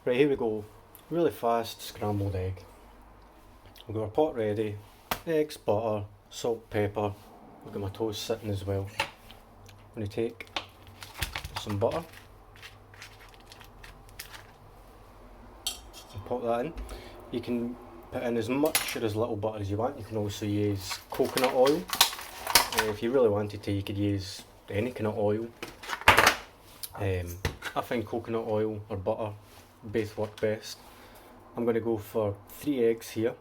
Right, here we go. Really fast scrambled egg. We've got our pot ready. Eggs, butter, salt, pepper. I've got my toast sitting as well. I'm going to take some butter and pop that in. You can put in as much or as little butter as you want. You can also use coconut oil. If you really wanted to, you could use any kind of oil. I find coconut oil or butter both work best. I'm going to go for 3 eggs here.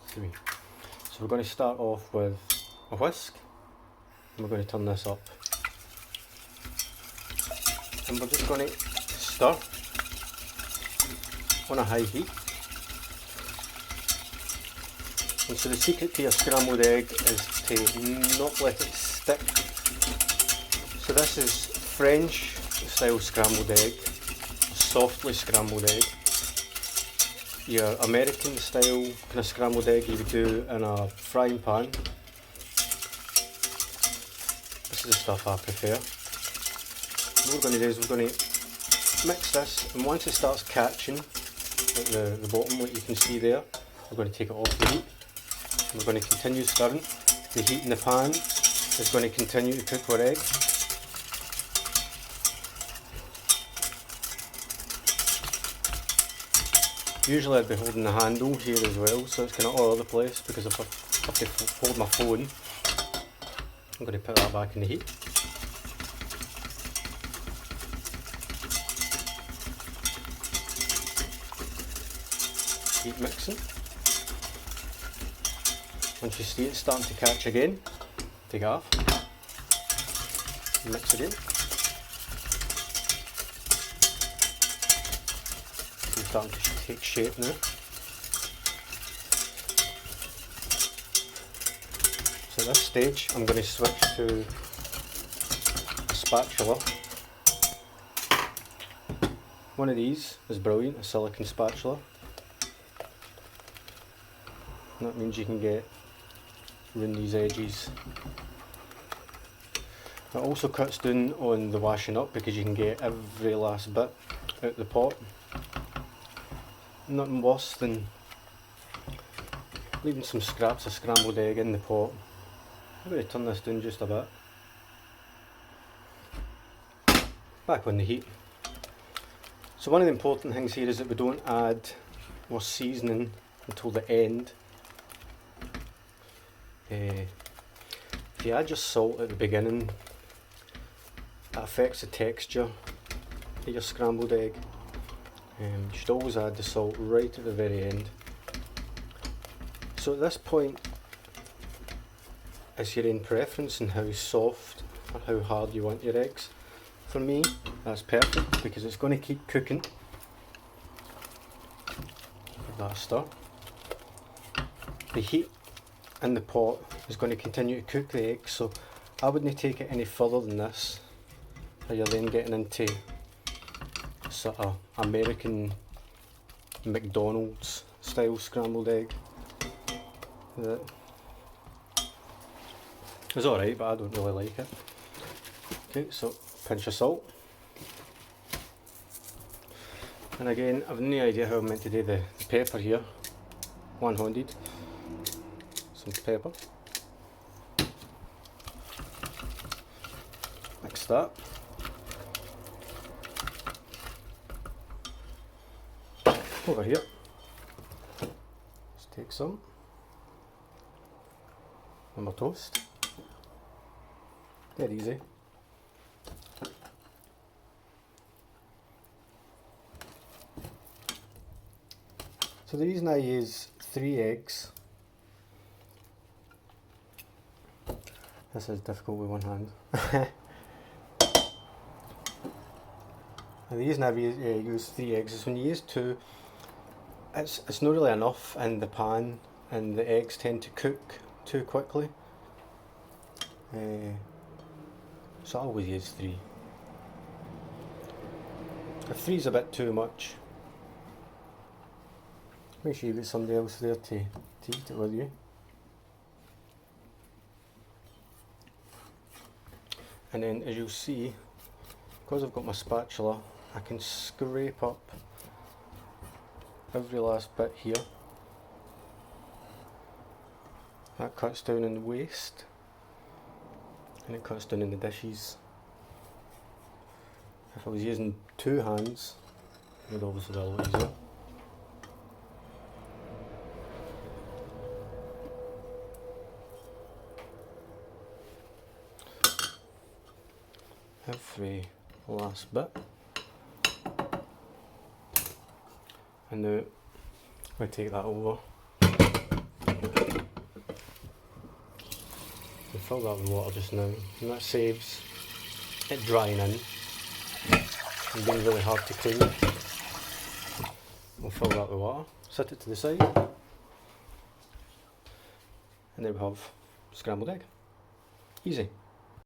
Three. So we're going to start off with a whisk, and we're going to turn this up. And we're just going to stir on a high heat. And so the secret to your scrambled egg is to not let it stick. So this is French style scrambled egg, a softly scrambled egg. Your American style kind of scrambled egg you would do in a frying pan. This is the stuff I prefer. What we're going to do is we're going to mix this, and once it starts catching at the bottom, what you can see there, we're going to take it off the heat. We're going to continue stirring. The heat in the pan is going to continue to cook our egg. Usually I'd be holding the handle here as well, so it's kind of all over the place, because if I have to hold my phone, I'm going to put that back in the heat. Keep mixing. Once you see it starting to catch again, take it off, mix again. It's starting to take shape now. So at this stage I'm going to switch to a spatula. One of these is brilliant, a silicone spatula. And that means you can get around these edges. It also cuts down on the washing up, because you can get every last bit out the pot. Nothing worse than leaving some scraps of scrambled egg in the pot. I'm going to turn this down just a bit. Back on the heat. So one of the important things here is that we don't add our seasoning until the end. If you add your salt at the beginning, it affects the texture of your scrambled egg. You should always add the salt right at the very end. So at this point, it's your own preference and how soft or how hard you want your eggs. For me, that's perfect, because it's going to keep cooking. Give that a stir. The heat in the pot is going to continue to cook the eggs, so I wouldn't take it any further than this, or you're then getting into sort of American McDonald's style scrambled egg. It's alright, but I don't really like it. Okay, so pinch of salt. And again, I've no idea how I'm meant to do the pepper here, one-handed. Some pepper. Mix that. Over here. Just take some. And my toast. Dead easy. So the reason I use 3 eggs, this is difficult with one hand. And the reason I use 3 eggs is when you use 2, it's not really enough in the pan, and the eggs tend to cook too quickly. So I always use 3. If 3 is a bit too much, make sure you get somebody else there to eat it with you. And then as you'll see, because I've got my spatula, I can scrape up every last bit here. That cuts down in the waste, and it cuts down in the dishes. If I was using two hands, it would obviously be a lot easier. Every last bit. And now I take that over and fill that with water just now, and that saves it drying in and being really hard to clean. We'll fill that with water, set it to the side, and there we have scrambled egg. Easy.